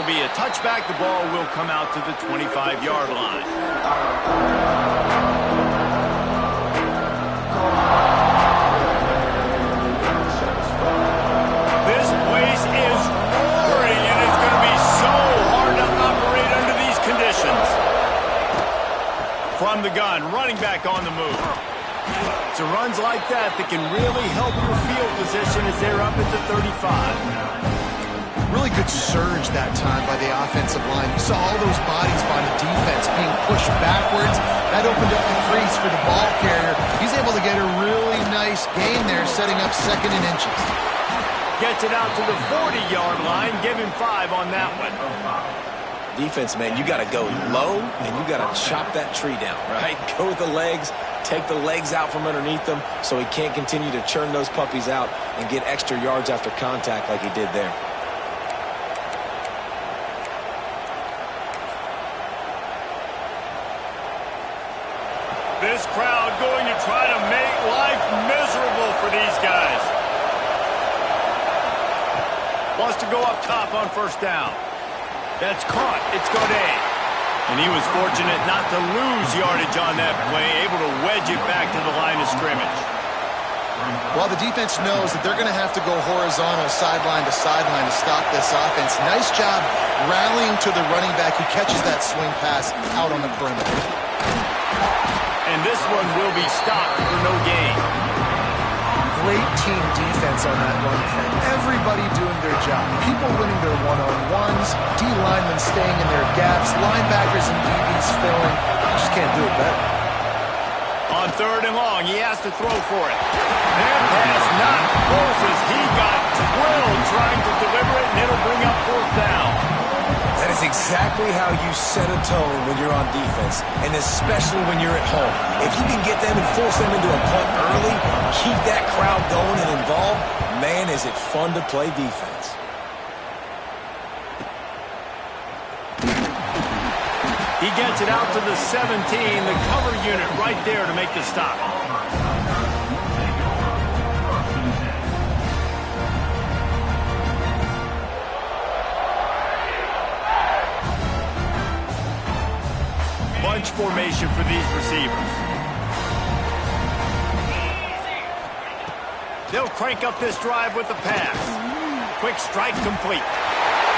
it'll be a touchback. The ball will come out to the 25-yard line. This place is roaring, and it's going to be so hard to operate under these conditions. From the gun, running back on the move. It's runs like that that can really help your field position as they're up at the 35. Really good surge that time by the offensive line. You saw all those bodies by the defense being pushed backwards. That opened up the crease for the ball carrier. He's able to get a really nice gain there, setting up 2nd and inches. Gets it out to the 40-yard line. Give him 5 on that one. Defense, man, you got to go low, and you got to chop that tree down, right? Go with the legs, take the legs out from underneath them so he can't continue to churn those puppies out and get extra yards after contact like he did there. This crowd going to try to make life miserable for these guys. Wants to go up top on 1st down. That's caught. It's Godet. And he was fortunate not to lose yardage on that play, able to wedge it back to the line of scrimmage. Well, the defense knows that they're going to have to go horizontal sideline to sideline to stop this offense. Nice job rallying to the running back who catches that swing pass out on the perimeter. And this one will be stopped for no gain. Great team defense on that run play. Everybody doing their job. People winning their one-on-ones, D linemen staying in their gaps, linebackers and DBs filling. You just can't do it better. On 3rd and long, he has to throw for it. That pass not close as he got drilled trying to deliver it, and it'll bring up 4th down. That is exactly how you set a tone when you're on defense, and especially when you're at home. If you can get them and force them into a punt early, keep that crowd going and involved, man, is it fun to play defense. He gets it out to the 17, the cover unit right there to make the stop. Bunch formation for these receivers. They'll crank up this drive with the pass. Quick strike complete.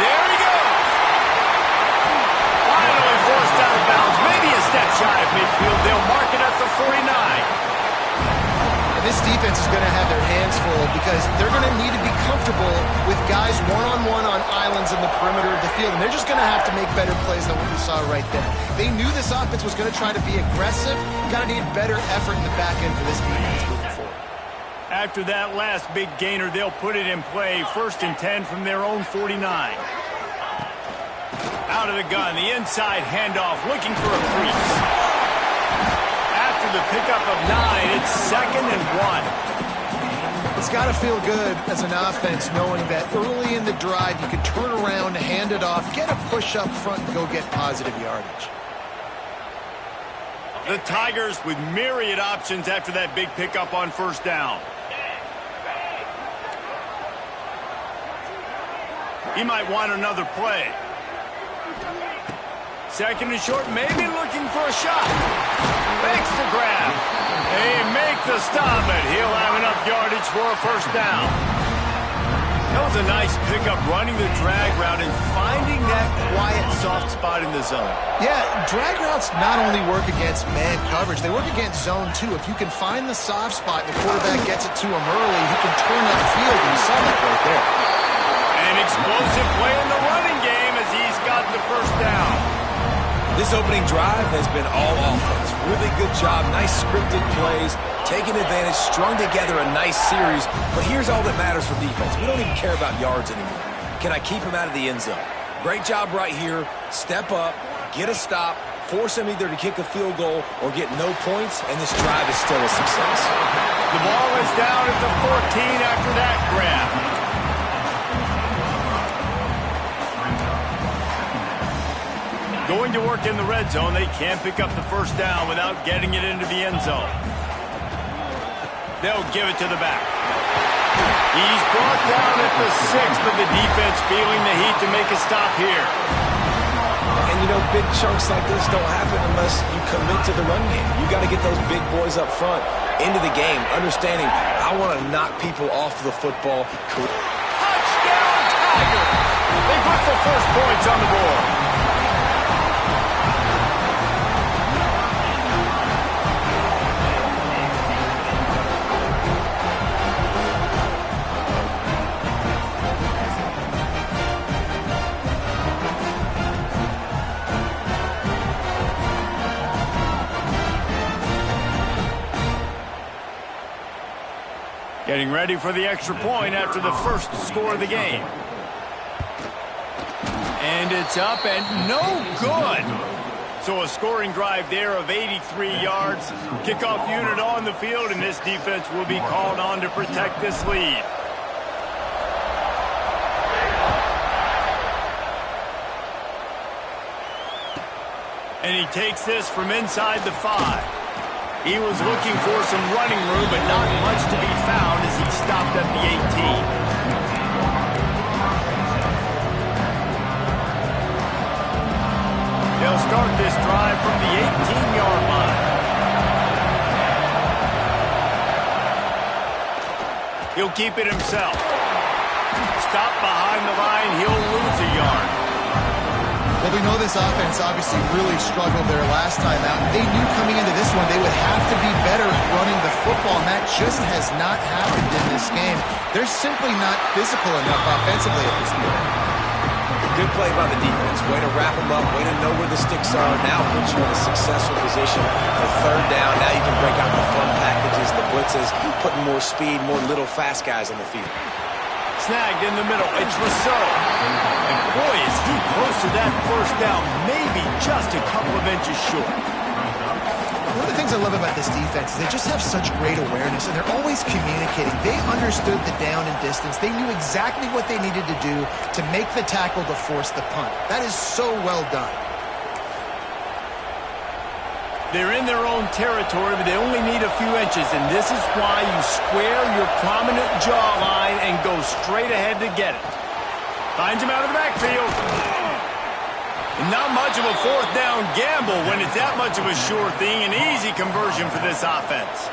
There he goes. Finally forced out of bounds. Maybe a step shy of midfield. They'll mark it at the 49. And this defense is going to have their hands full because they're going to need to be comfortable with guys one-on-one on islands in the perimeter of the field. And they're just going to have to make better plays than what we saw right there. They knew this offense was going to try to be aggressive. Got to need better effort in the back end for this defense moving forward. After that last big gainer, they'll put it in play. 1st and 10 from their own 49. Out of the gun, the inside handoff, looking for a crease. After the pickup of 9, it's 2nd and 1. It's got to feel good as an offense knowing that early in the drive you can turn around, hand it off, get a push up front, and go get positive yardage. The Tigers with myriad options after that big pickup on 1st down. He might want another play. 2nd and short, maybe looking for a shot. Makes the grab. They make the stop, but he'll have enough yardage for a 1st down. That was a nice pickup, running the drag route and finding that quiet, soft spot in the zone. Yeah, drag routes not only work against man coverage, they work against zone too. If you can find the soft spot and the quarterback gets it to him early, he can turn up the field, and you saw that right there. An explosive play in the running game as he's got the 1st down. This opening drive has been all offense. Really good job, nice scripted plays, taking advantage, strung together a nice series. But here's all that matters for defense. We don't even care about yards anymore. Can I keep him out of the end zone? Great job right here. Step up, get a stop, force him either to kick a field goal or get no points, and this drive is still a success. The ball is down at the 14 after that grab. Going to work in the red zone. They can't pick up the 1st down without getting it into the end zone. They'll give it to the back. He's brought down at the 6, but the defense feeling the heat to make a stop here. And, you know, big chunks like this don't happen unless you commit to the run game. You got to get those big boys up front into the game, understanding I want to knock people off the football. Touchdown, Tiger! They put the first points on the board. Getting ready for the extra point after the first score of the game. And it's up and no good. So a scoring drive there of 83 yards. Kickoff unit on the field, and this defense will be called on to protect this lead. And he takes this from inside the 5. He was looking for some running room, but not much to be found as he stopped at the 18. They'll start this drive from the 18-yard line. He'll keep it himself. Stop behind the line, he'll lose a yard. Well, we know this offense obviously really struggled there last time out. They knew coming into this one they would have to be better running the football, and that just has not happened in this game. They're simply not physical enough offensively at this point. Good play by the defense. Way to wrap them up. Way to know where the sticks are. Now put you in a successful position for third down. Now you can break out the fun packages, the blitzes, putting more speed, more little fast guys on the field. Snagged in the middle. It's Rousseau. And boy, is he close to that first down. Maybe just a couple of inches short. One of the things I love about this defense is they just have such great awareness, and they're always communicating. They understood the down and distance. They knew exactly what they needed to do to make the tackle to force the punt. That is so well done. They're in their own territory, but they only need a few inches, and this is why you square your prominent jawline and go straight ahead to get it. Finds him out of the backfield. And not much of a fourth down gamble when it's that much of a sure thing, an easy conversion for this offense.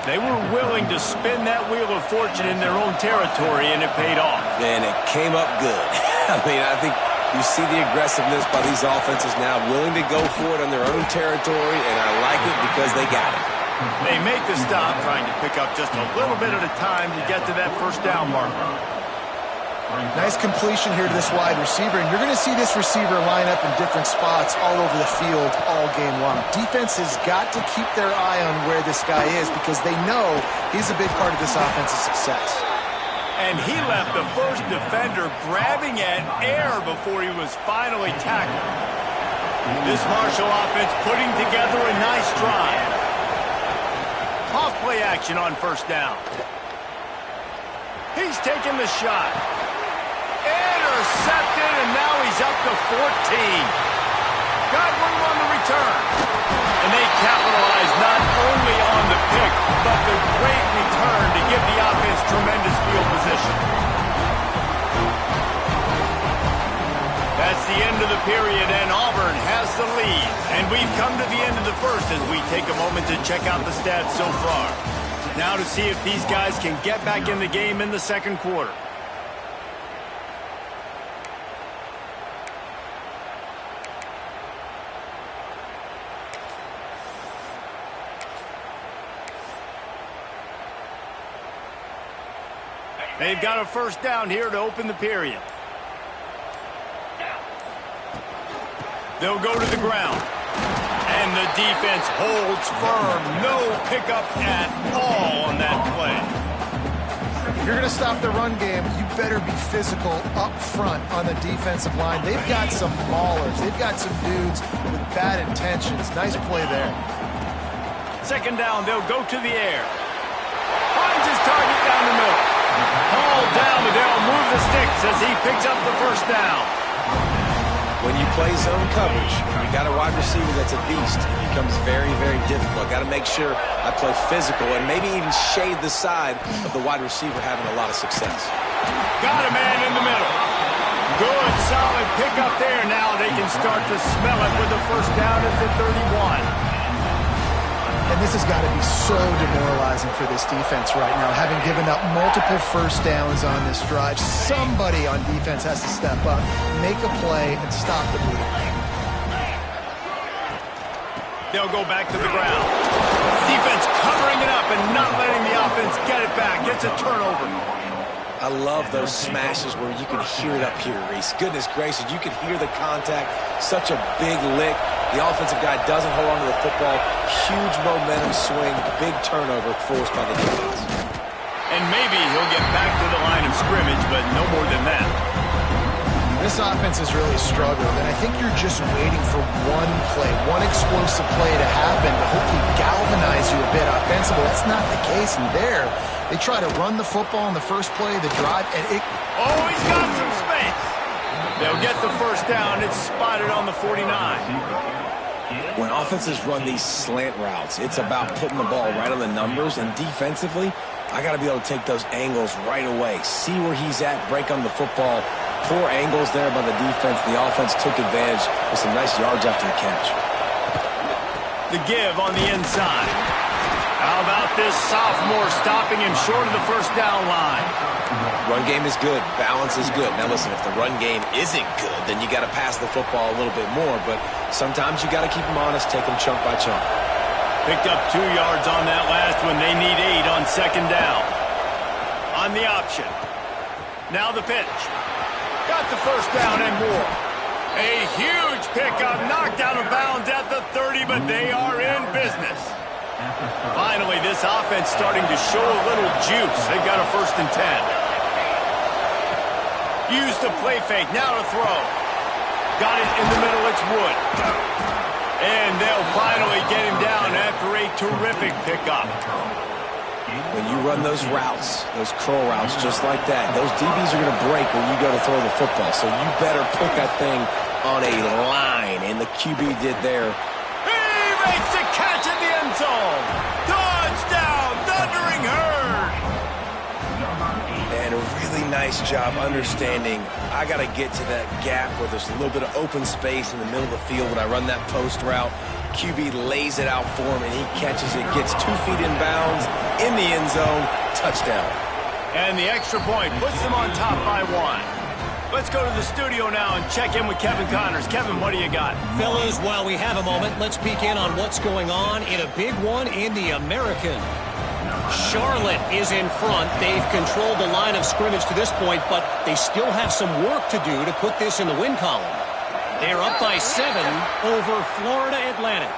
They were willing to spin that wheel of fortune in their own territory, and it paid off. And it came up good. I mean, I think you see the aggressiveness by these offenses now, willing to go for it on their own territory, and I like it because they got it. They make the stop, trying to pick up just a little bit at a time to get to that first down marker. Nice completion here to this wide receiver, and you're going to see this receiver line up in different spots all over the field all game long. Defense has got to keep their eye on where this guy is because they know he's a big part of this offense's success. And he left the first defender grabbing at air before he was finally tackled. This Marshall offense putting together a nice drive. Off play action on first down. He's taking the shot. Intercepted, and now he's up to 14. Got room on the return. And they capitalize not only on the pick, but the great return to give the offense tremendous field position. That's the end of the period, and Auburn has the lead. And we've come to the end of the first as we take a moment to check out the stats so far. Now to see if these guys can get back in the game in the second quarter. They've got a first down here to open the period. They'll go to the ground. And the defense holds firm. No pickup at all on that play. If you're going to stop the run game, you better be physical up front on the defensive line. They've got some maulers. They've got some dudes with bad intentions. Nice play there. Second down, they'll go to the air. Finds his target down the middle. Hauled down, but they'll move the sticks as he picks up the first down. When you play zone coverage, you got a wide receiver that's a beast. It becomes very, very difficult. Got to make sure I play physical and maybe even shade the side of the wide receiver having a lot of success. Got a man in the middle. Good, solid pickup there. Now they can start to smell it with the first down at the 31. And this has got to be so demoralizing for this defense right now, having given up multiple first downs on this drive. Somebody on defense has to step up, make a play, and stop the bleeding. They'll go back to the ground. Defense covering it up and not letting the offense get it back. Gets a turnover. I love those smashes where you can hear it up here, Reese. Goodness gracious, you can hear the contact. Such a big lick. The offensive guy doesn't hold on to the football. Huge momentum swing. Big turnover forced by the defense. And maybe he'll get back to the line of scrimmage, but no more than that. This offense has really struggled, and I think you're just waiting for one play, one explosive play to happen to hopefully galvanize you a bit offensively. That's not the case in there. They try to run the football in the first play of the drive, and it... Oh, he's got some space. They'll get the first down. It's spotted on the 49. When offenses run these slant routes, it's about putting the ball right on the numbers, and defensively, I got to be able to take those angles right away, see where he's at, break on the football. Poor angles there by the defense. The offense took advantage with some nice yards after the catch. The give on the inside. How about this sophomore stopping him short of the first down line? Run game is good. Balance is good. Now listen, if the run game isn't good, then you got to pass the football a little bit more. But sometimes you got to keep them honest, take them chunk by chunk. Picked up 2 yards on that last one. They need 8 on second down. On the option. Now the pitch. Got the first down and more. A huge pickup, knocked out of bounds at the 30, but they are in business. Finally, this offense starting to show a little juice. They've got a 1st and 10. Use the play fake, now to throw. Got it in the middle, it's Wood. And they'll finally get him down after a terrific pickup. When you run those routes, those curl routes just like that, those DBs are going to break when you go to throw the football. So you better put that thing on a line, and the QB did there. He makes the catch in the end zone. Touchdown, Thundering Herd. And a really nice job understanding I got to get to that gap where there's a little bit of open space in the middle of the field when I run that post route. QB lays it out for him, and he catches it, gets 2 feet in bounds, in the end zone, touchdown. And the extra point puts them on top by 1. Let's go to the studio now and check in with Kevin Connors. Kevin, what do you got? Fellas, while we have a moment, let's peek in on what's going on in a big one in the American. Charlotte is in front. They've controlled the line of scrimmage to this point, but they still have some work to do to put this in the win column. They're up by 7 over Florida Atlantic.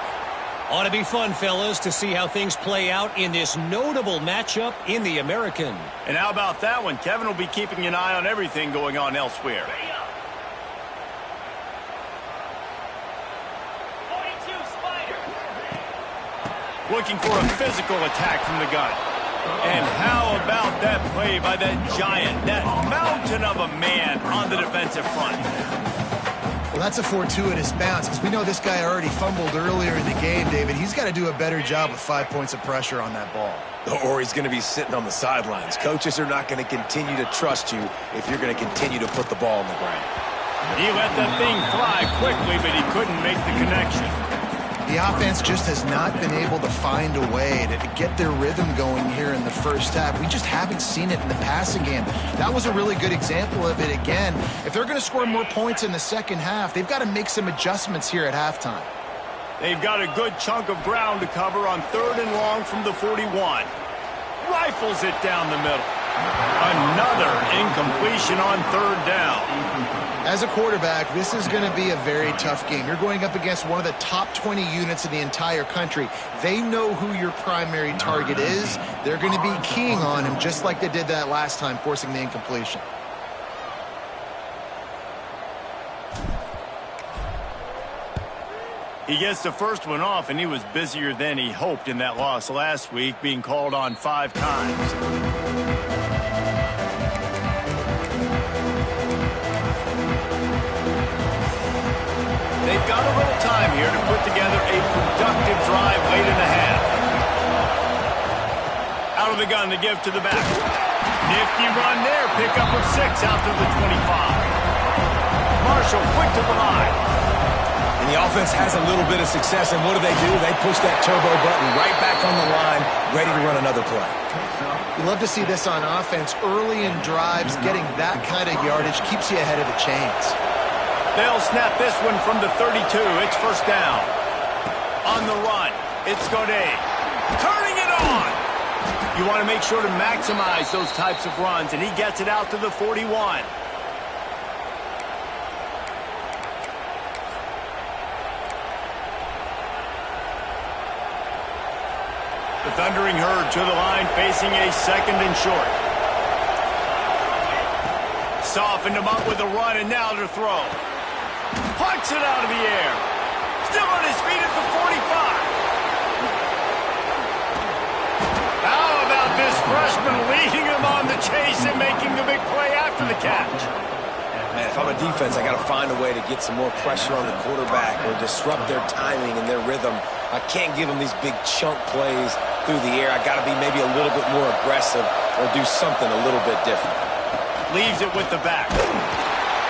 Ought to be fun, fellas, to see how things play out in this notable matchup in the American. And how about that one? Kevin will be keeping an eye on everything going on elsewhere. 42 Spider. Looking for a physical attack from the gun. And how about that play by that giant, that mountain of a man on the defensive front? Well, that's a fortuitous bounce, because we know this guy already fumbled earlier in the game, David. He's got to do a better job with 5 points of pressure on that ball. Or he's going to be sitting on the sidelines. Coaches are not going to continue to trust you if you're going to continue to put the ball on the ground. He let that thing fly quickly, but he couldn't make the connection. The offense just has not been able to find a way to get their rhythm going here in the first half. We just haven't seen it in the passing game. That was a really good example of it again. If they're going to score more points in the second half, they've got to make some adjustments here at halftime. They've got a good chunk of ground to cover on 3rd and long from the 41. Rifles it down the middle. Another incompletion on 3rd down. As a quarterback, this is going to be a very tough game. You're going up against one of the top 20 units in the entire country. They know who your primary target is. They're going to be keying on him just like they did that last time, forcing the incompletion. He gets the first one off, and he was busier than he hoped in that loss last week, being called on 5 times. they've got a little time here to put together a productive drive late in the half. Out of the gun to give to the back. Nifty run there. Pickup of 6 out to the 25. Marshall quick to the line. And the offense has a little bit of success, and what do? They push that turbo button right back on the line, ready to run another play. You love to see this on offense. Early in drives, getting that kind of yardage keeps you ahead of the chains. They'll snap this one from the 32. It's first down. On the run, it's Godet. Turning it on. You want to make sure to maximize those types of runs, and he gets it out to the 41. The Thundering Herd to the line, facing a 2nd and short. Softened him up with a run, and now to throw. Punts it out of the air. Still on his feet at the 45. How about this freshman leading him on the chase and making the big play after the catch? Man, if I'm a defense, I got to find a way to get some more pressure on the quarterback or disrupt their timing and their rhythm. I can't give them these big chunk plays through the air. I got to be maybe a little bit more aggressive or do something a little bit different. Leaves it with the back.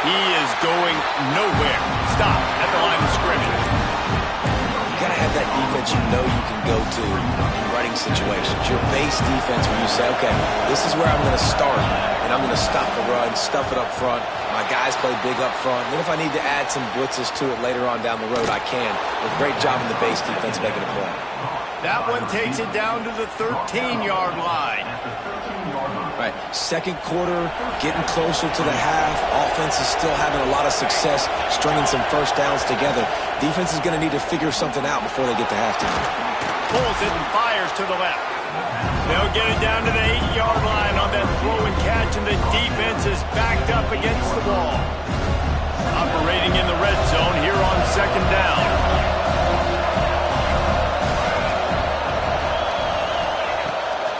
He is going nowhere. Stop at the line of scrimmage. You got to have that defense you know you can go to in running situations. Your base defense where you say, okay, this is where I'm going to start, and I'm going to stop the run, stuff it up front. My guys play big up front. And then if I need to add some blitzes to it later on down the road, I can. A great job in the base defense making a play. That one takes it down to the 13-yard line. Right, second quarter, getting closer to the half. Offense is still having a lot of success stringing some first downs together. Defense is going to need to figure something out before they get to halftime. Pulls it and fires to the left. They'll get it down to the 8-yard line on that throw and catch, and the defense is backed up against the wall. Operating in the red zone here on 2nd down.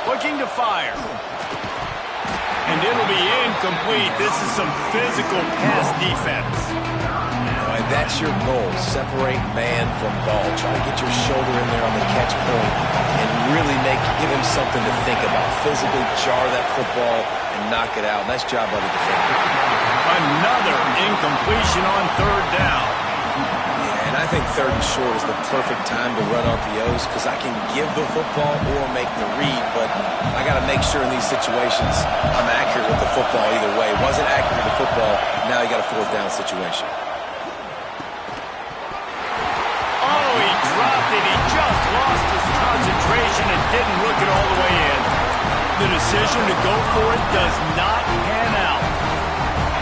Looking to fire. And it'll be incomplete. This is some physical pass defense. All right, that's your goal. Separate man from ball. Try to get your shoulder in there on the catch point and really give him something to think about. Physically jar that football and knock it out. Nice job by the defender. Another incompletion on 3rd down. And I think 3rd and short is the perfect time to run RPOs because I can give the football or make the read, but I got to make sure in these situations I'm accurate with the football either way. Wasn't accurate with the football, now you got a 4th down situation. Oh, he dropped it. He just lost his concentration and didn't look it all the way in. The decision to go for it does not pan out.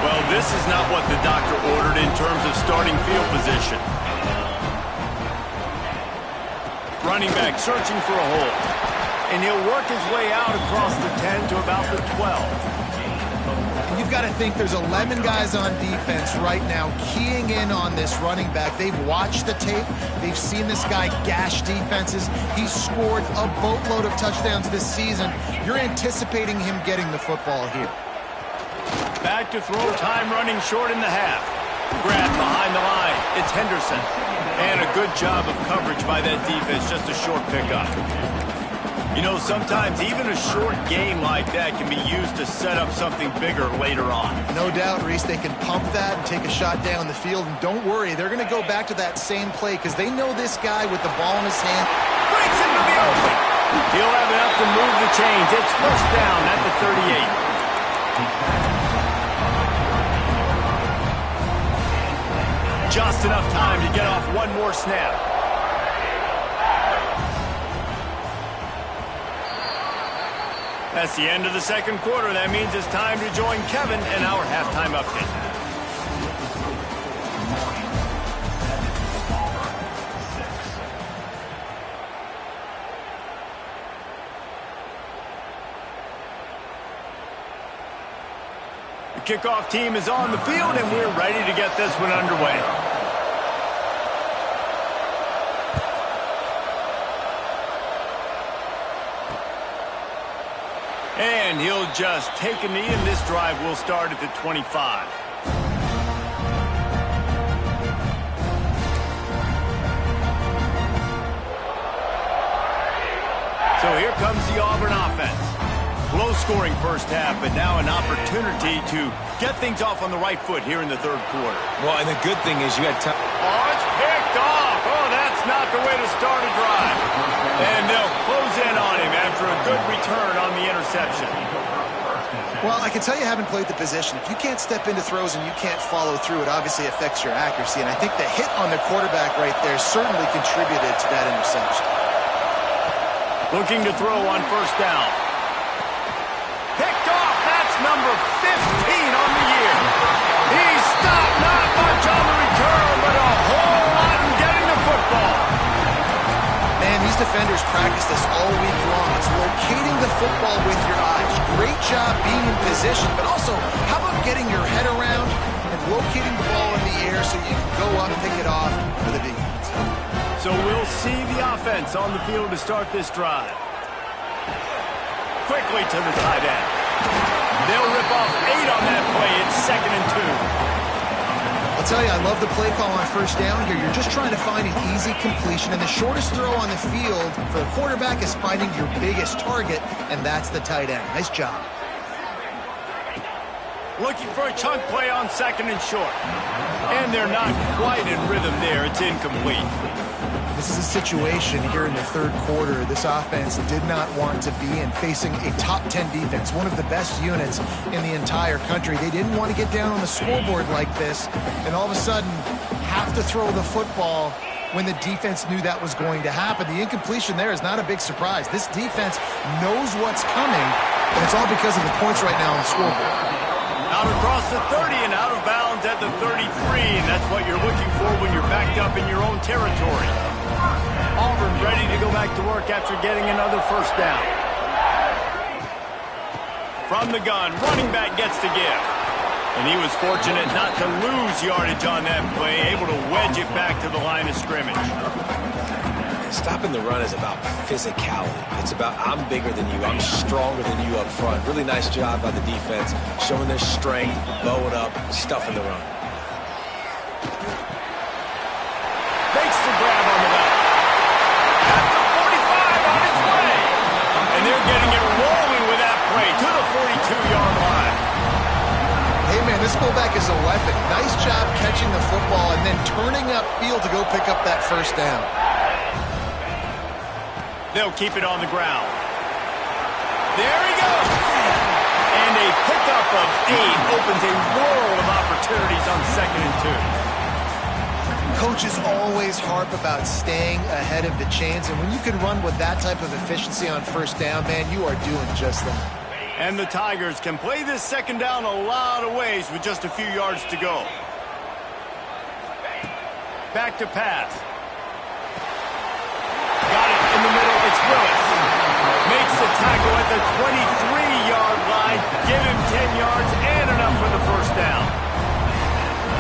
Well, this is not what the doctor ordered in terms of starting field position. Running back searching for a hole. And he'll work his way out across the 10 to about the 12. And you've got to think there's 11 guys on defense right now keying in on this running back. They've watched the tape. They've seen this guy gash defenses. He's scored a boatload of touchdowns this season. You're anticipating him getting the football here. Back to throw, time running short in the half. Grab behind the line. It's Henderson. And a good job of coverage by that defense. Just a short pickup. You know, sometimes even a short game like that can be used to set up something bigger later on. No doubt, Reese, they can pump that and take a shot down the field. And don't worry, they're going to go back to that same play because they know this guy with the ball in his hand breaks into the open. He'll have enough to move the chains. It's first down at the 38. Just enough time to get off one more snap. That's the end of the second quarter. That means it's time to join Kevin in our halftime update. The kickoff team is on the field, and we're ready to get this one underway. And he'll just take a knee, and this drive will start at the 25. here comes the Auburn offense. Low-scoring first half, but now an opportunity to get things off on the right foot here in the third quarter. Well, and the good thing is you had time. Oh, it's picked off. Oh, that's not the way to start a drive. And they'll close in on him after a good return on the interception. Well, I can tell you haven't played the position. If you can't step into throws and you can't follow through, it obviously affects your accuracy. And I think the hit on the quarterback right there certainly contributed to that interception. Looking to throw on first down. Picked off. That's number 15 on the year. He stopped. Not much on the return, but a whole lot in getting the football. Man, these defenders practice this all week long. It's locating the football with your eyes. Great job being in position, but also, how about getting your head around and locating the ball in the air so you can go up, pick it off for the defense. So we'll see the offense on the field to start this drive. Quickly to the tight end. They'll rip off 8 on that play. It's 2nd and 2. I'll tell you, I love the play call on first down here. You're just trying to find an easy completion, and the shortest throw on the field for the quarterback is finding your biggest target, and that's the tight end. Nice job. Looking for a chunk play on 2nd and short. And they're not quite in rhythm there. It's incomplete. This is a situation here in the third quarter this offense did not want to be in, facing a top 10 defense, one of the best units in the entire country. They didn't want to get down on the scoreboard like this and all of a sudden have to throw the football when the defense knew that was going to happen. The incompletion there is not a big surprise. This defense knows what's coming, and it's all because of the points right now on the scoreboard. Out across the 30 and out of bounds at the 33, and that's what you're looking for when you're backed up in your own territory. Auburn ready to go back to work after getting another first down. From the gun, running back gets to give. And he was fortunate not to lose yardage on that play, able to wedge it back to the line of scrimmage. Stopping the run is about physicality. It's about I'm bigger than you, I'm stronger than you up front. Really nice job by the defense, showing their strength, bowing up, stuffing the run. Makes the grab on the left. At the 45 on its way. And they're getting it rolling with that play to the 42-yard line. Hey, man, this fullback is a weapon. Nice job catching the football and then turning upfield to go pick up that first down. They'll keep it on the ground. There he goes. And a pickup of 8 opens a world of opportunities on 2nd and 2. Coaches always harp about staying ahead of the chains, and when you can run with that type of efficiency on first down, man, you are doing just that. And the Tigers can play this 2nd down a lot of ways with just a few yards to go. Back to pass. Got it in the middle. It's Willis. Makes the tackle at the 23-yard line. Give him 10 yards and enough for the first down.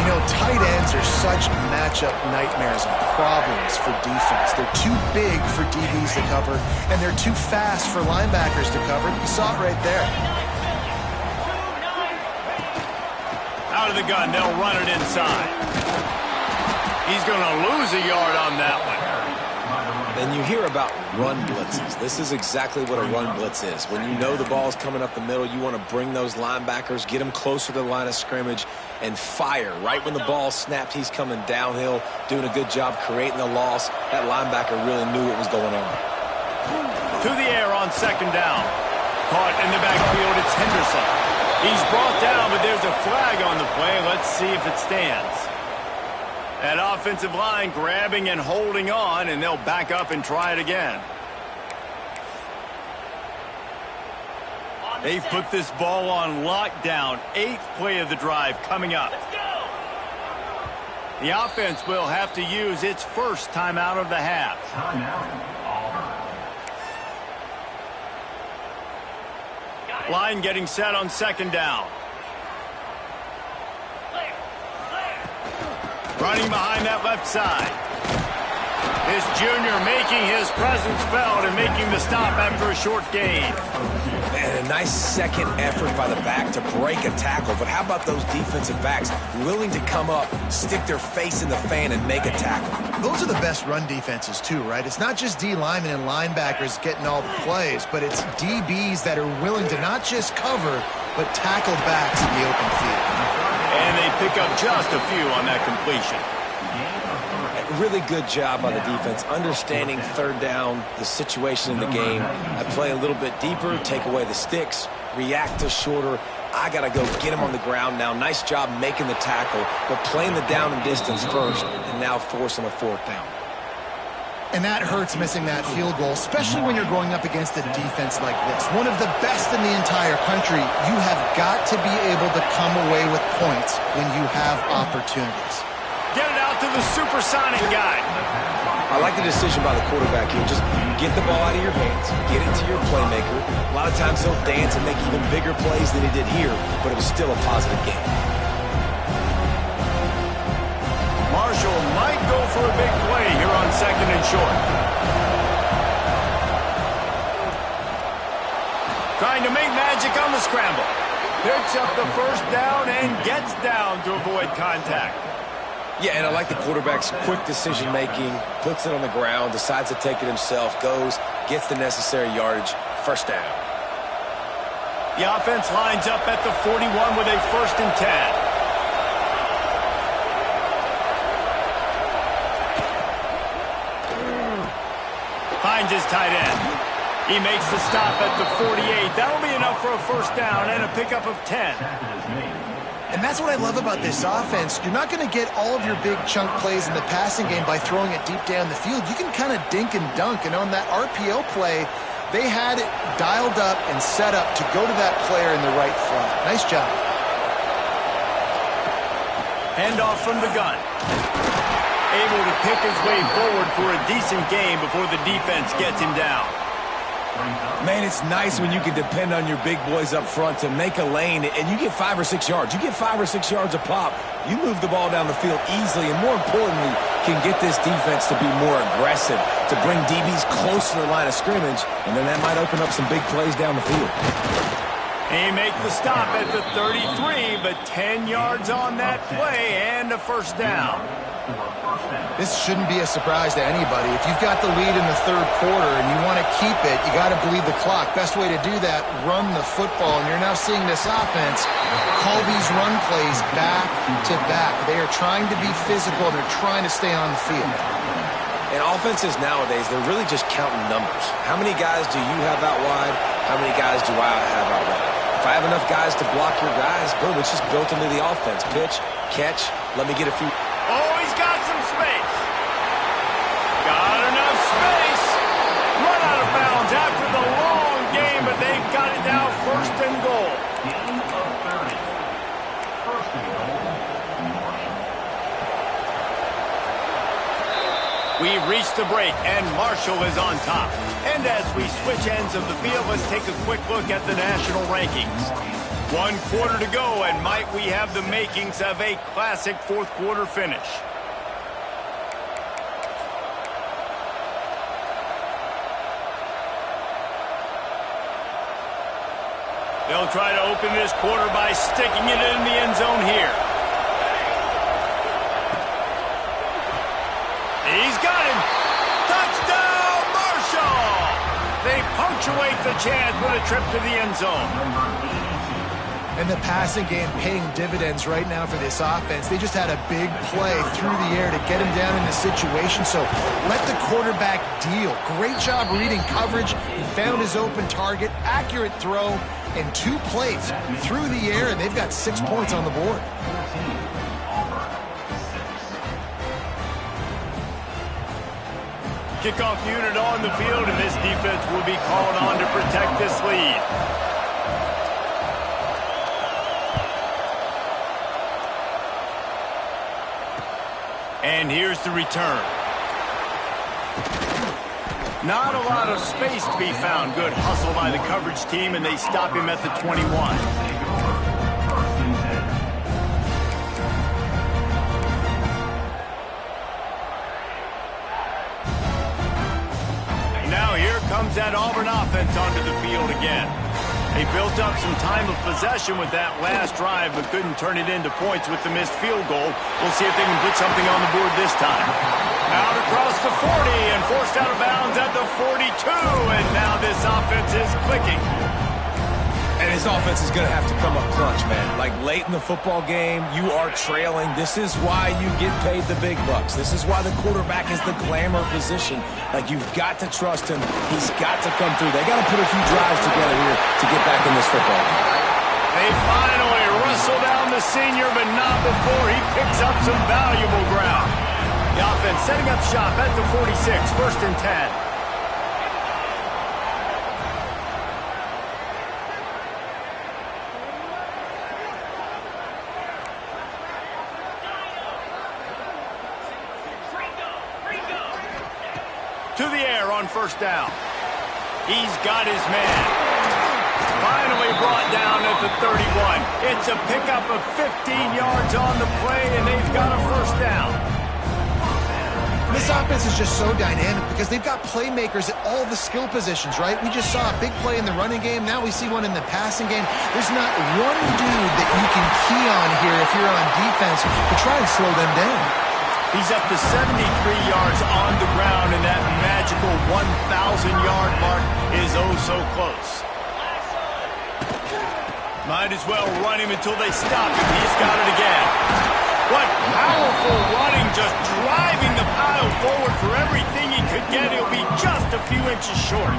You know, tight ends are such matchup nightmares and problems for defense. They're too big for DBs to cover, and they're too fast for linebackers to cover. You saw it right there. Out of the gun, they'll run it inside. He's going to lose a yard on that one. And you hear about run blitzes. This is exactly what a run blitz is. When you know the ball's coming up the middle, you want to bring those linebackers, get them closer to the line of scrimmage, and fire. Right when the ball snapped, he's coming downhill, doing a good job creating the loss. That linebacker really knew what was going on. To the air on 2nd down. Caught in the backfield, it's Henderson. He's brought down, but there's a flag on the play. Let's see if it stands. That offensive line grabbing and holding on, and they'll back up and try it again. They've put this ball on lockdown. 8th play of the drive coming up. The offense will have to use its first timeout of the half. Line getting set on 2nd down. Running behind that left side. This junior making his presence felt and making the stop after a short gain. Man, a nice second effort by the back to break a tackle. But how about those defensive backs willing to come up, stick their face in the fan, and make a tackle? Those are the best run defenses, too, right? It's not just D linemen and linebackers getting all the plays, but it's DBs that are willing to not just cover, but tackle backs in the open field. And they pick up just a few on that completion. Really good job by the defense, understanding third down, the situation in the game. I play a little bit deeper, take away the sticks, react to shorter. I got to go get him on the ground now. Nice job making the tackle, but playing the down and distance first, and now forcing a fourth down. And that hurts missing that field goal, especially when you're going up against a defense like this. One of the best in the entire country. You have got to be able to come away with points when you have opportunities. Get it out to the supersonic guy. I like the decision by the quarterback here. Just get the ball out of your hands, get it to your playmaker. A lot of times he'll dance and make even bigger plays than he did here, but it was still a positive game. Marshall might go for a big play here on second and short. Trying to make magic on the scramble. Picks up the first down and gets down to avoid contact. Yeah, and I like the quarterback's quick decision-making, puts it on the ground, decides to take it himself, goes, gets the necessary yardage, first down. The offense lines up at the 41 with a 1st and 10. Finds his tight end. He makes the stop at the 48. That'll be enough for a first down and a pickup of 10. And that's what I love about this offense. You're not going to get all of your big chunk plays in the passing game by throwing it deep down the field. You can kind of dink and dunk. And on that RPO play, they had it dialed up and set up to go to that player in the right front. Nice job. Handoff from the gun. Able to pick his way forward for a decent game before the defense gets him down. Man, it's nice when you can depend on your big boys up front to make a lane, and you get 5 or 6 yards. You get 5 or 6 yards a pop. You move the ball down the field easily, and more importantly, can get this defense to be more aggressive, to bring DBs close to the line of scrimmage, and then that might open up some big plays down the field. He makes the stop at the 33, but 10 yards on that play and a first down. This shouldn't be a surprise to anybody. If you've got the lead in the third quarter and you want to keep it, you got to bleed the clock. Best way to do that, run the football. And you're now seeing this offense call these run plays back to back. They are trying to be physical. They're trying to stay on the field. And offenses nowadays, they're really just counting numbers. How many guys do you have out wide? How many guys do I have out wide? If I have enough guys to block your guys, boom, it's just built into the offense. Pitch, catch, let me get a few. Oh, he's got some space. Got enough space. Run out of bounds after the long game, but they've got it now 1st and goal. We've reached the break, and Marshall is on top. And as we switch ends of the field, let's take a quick look at the national rankings. 1 quarter to go, and might we have the makings of a classic fourth quarter finish. They'll try to open this quarter by sticking it in the end zone here. He's got him. Touchdown, Marshall! They punctuate the chance with a trip to the end zone. And the passing game paying dividends right now for this offense. They just had a big play through the air to get him down in the situation. So let the quarterback deal. Great job reading coverage. He found his open target, accurate throw, and 2 plays through the air, and they've got 6 points on the board. Kickoff unit on the field, and this defense will be called on to protect this lead. And here's the return. Not a lot of space to be found. Good hustle by the coverage team, and they stop him at the 21. comes that Auburn offense onto the field again. They built up some time of possession with that last drive, but couldn't turn it into points with the missed field goal. We'll see if they can put something on the board this time. Out across the 40 and forced out of bounds at the 42, and now this offense is clicking. And his offense is going to have to come up clutch, man. Like late in the football game, you are trailing. This is why you get paid the big bucks. This is why the quarterback is the glamour position. Like, you've got to trust him. He's got to come through. They got to put a few drives together here to get back in this football game. They finally wrestle down the senior, but not before he picks up some valuable ground. The offense setting up shop at the 46, 1st and 10. To the air on 1st down. He's got his man. Finally brought down at the 31. It's a pickup of 15 yards on the play, and they've got a 1st down. This offense is just so dynamic because they've got playmakers at all the skill positions, right? We just saw a big play in the running game. Now we see one in the passing game. There's not one dude that you can key on here if you're on defense to try and slow them down. He's up to 73 yards on the ground, and that magical 1,000-yard mark is oh so close. Might as well run him until they stop him. He's got it again. What powerful running, just driving the pile forward for everything he could get. He'll be just a few inches short.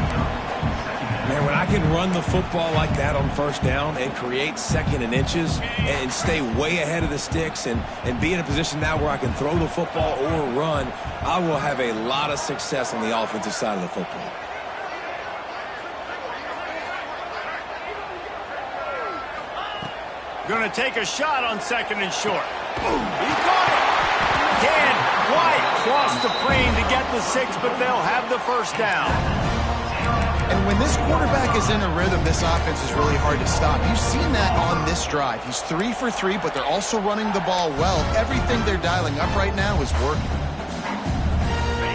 Man, when I can run the football like that on 1st down and create 2nd and inches and stay way ahead of the sticks and be in a position now where I can throw the football or run, I will have a lot of success on the offensive side of the football. Going to take a shot on 2nd and short. Boom, he caught it. Can't quite cross the plane to get the 6, but they'll have the 1st down. And when this quarterback is in a rhythm, this offense is really hard to stop. You've seen that on this drive. He's 3 for 3, but they're also running the ball well. Everything they're dialing up right now is working.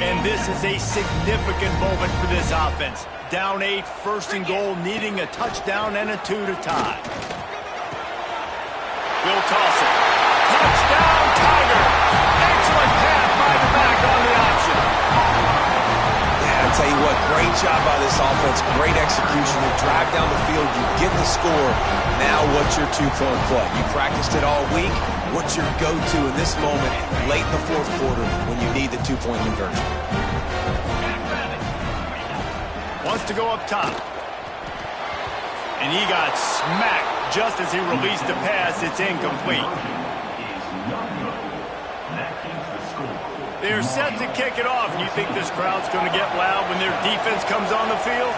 And this is a significant moment for this offense. Down 8, 1st and goal, needing a touchdown and a 2 to tie. Will toss it. Touchdown, Tiger! Excellent pass by the back on the option. I'll tell you what, great job by this offense, great execution. You drive down the field, you get the score. Now what's your two-point play? You practiced it all week. What's your go-to in this moment late in the 4th quarter when you need the 2-point conversion? Wants to go up top. And he got smacked just as he released the pass. It's incomplete. They're set to kick it off. You think this crowd's going to get loud when their defense comes on the field?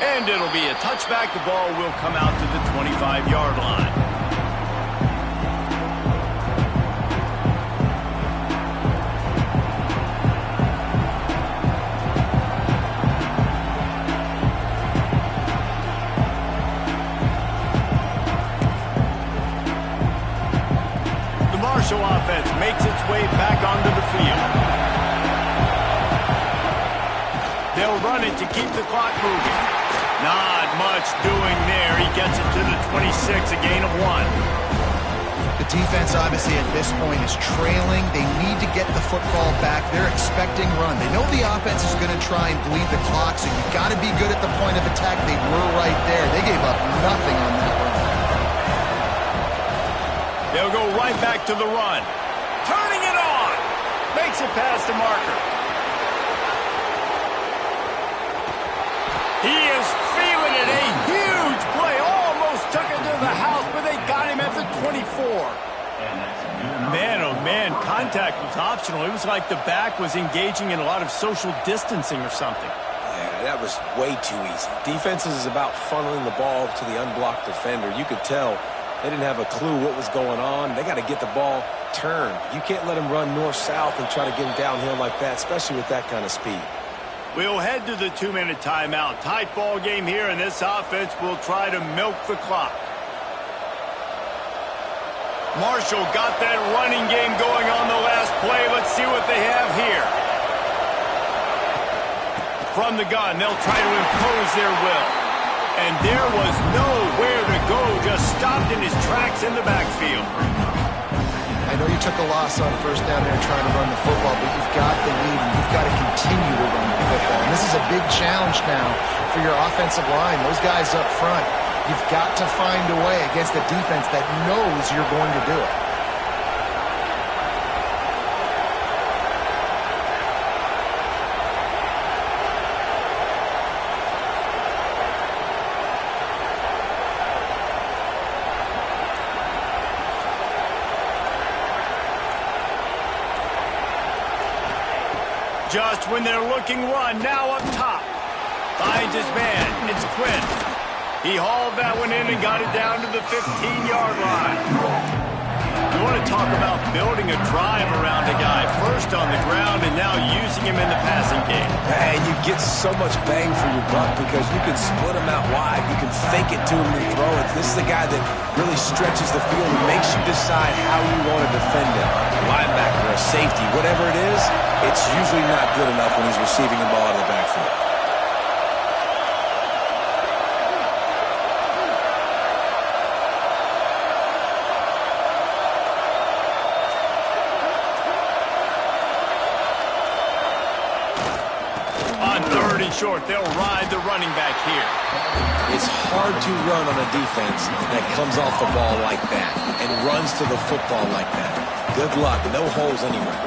And it'll be a touchback. The ball will come out to the 25-yard line. The offense makes its way back onto the field. They'll run it to keep the clock moving. Not much doing there. He gets it to the 26, a gain of 1. The defense, obviously, at this point is trailing. They need to get the football back. They're expecting run. They know the offense is going to try and bleed the clock, so you've got to be good at the point of attack. They were right there. They gave up nothing on that run. They'll go right back to the run. Turning it on. Makes it past the marker. He is feeling it. A huge play. Almost took it to the house, but they got him at the 24. Man, oh man, contact was optional. It was like the back was engaging in a lot of social distancing or something. Yeah, that was way too easy. Defense is about funneling the ball to the unblocked defender. You could tell they didn't have a clue what was going on. They got to get the ball turned. You can't let him run north-south and try to get him downhill like that, especially with that kind of speed. We'll head to the 2-minute timeout. Tight ball game here, and this offense will try to milk the clock. Marshall got that running game going on the last play. Let's see what they have here. From the gun, they'll try to impose their will. And there was nowhere to go, just stopped in his tracks in the backfield. I know you took a loss on first down there trying to run the football, but you've got the lead and you've got to continue to run the football. And this is a big challenge now for your offensive line. Those guys up front, you've got to find a way against a defense that knows you're going to do it. Just when they're looking run, now up top. Finds his man. It's Quinn. He hauled that one in and got it down to the 15-yard line. You want to talk about building a drive around a guy. First on the ground and now using him in the passing game. And you get so much bang for your buck because you can split him out wide. You can fake it to him and throw it. This is the guy that really stretches the field and makes you decide how you want to defend him. A linebacker, a safety, whatever it is, it's usually not good enough when he's receiving the ball out of the backfield. On 3rd and short, they'll ride the running back here. It's hard to run on a defense that comes off the ball like that and runs to the football like that. Good luck. No holes anywhere.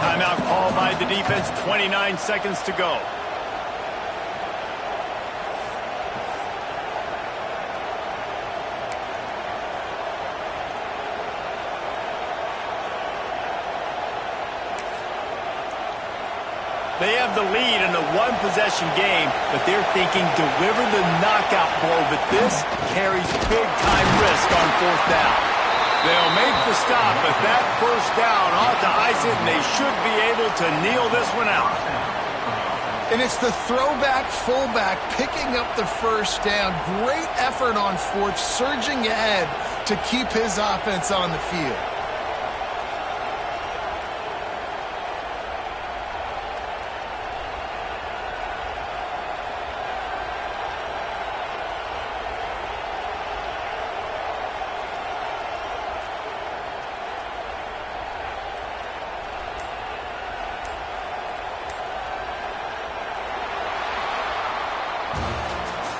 Timeout called by the defense. 29 seconds to go. They have the lead in a one-possession game, but they're thinking deliver the knockout blow, but this carries big-time risk on 4th down. They'll make the stop, but that first down ought to ice it, and they should be able to kneel this one out. And it's the throwback fullback picking up the first down. Great effort on 4th, surging ahead to keep his offense on the field.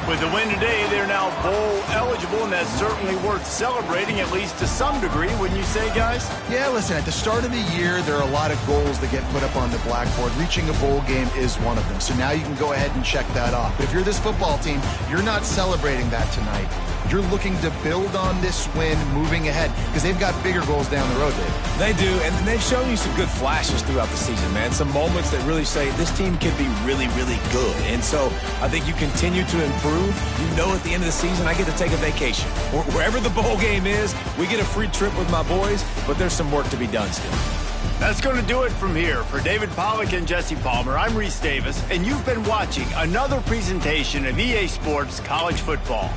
With the win today, they're now bowl eligible, and that's certainly worth celebrating, at least to some degree, wouldn't you say, guys? Yeah, listen, at the start of the year, there are a lot of goals that get put up on the blackboard. Reaching a bowl game is one of them. So now you can go ahead and check that off. But if you're this football team, you're not celebrating that tonight. You're looking to build on this win moving ahead because they've got bigger goals down the road, Dave. They do, and they've shown you some good flashes throughout the season, man. Some moments that really say this team can be really, really good. And so I think you continue to improve. You know at the end of the season, I get to take a vacation. Wherever the bowl game is, we get a free trip with my boys, but there's some work to be done still. That's going to do it from here. For David Pollack and Jesse Palmer, I'm Reese Davis, and you've been watching another presentation of EA Sports College Football.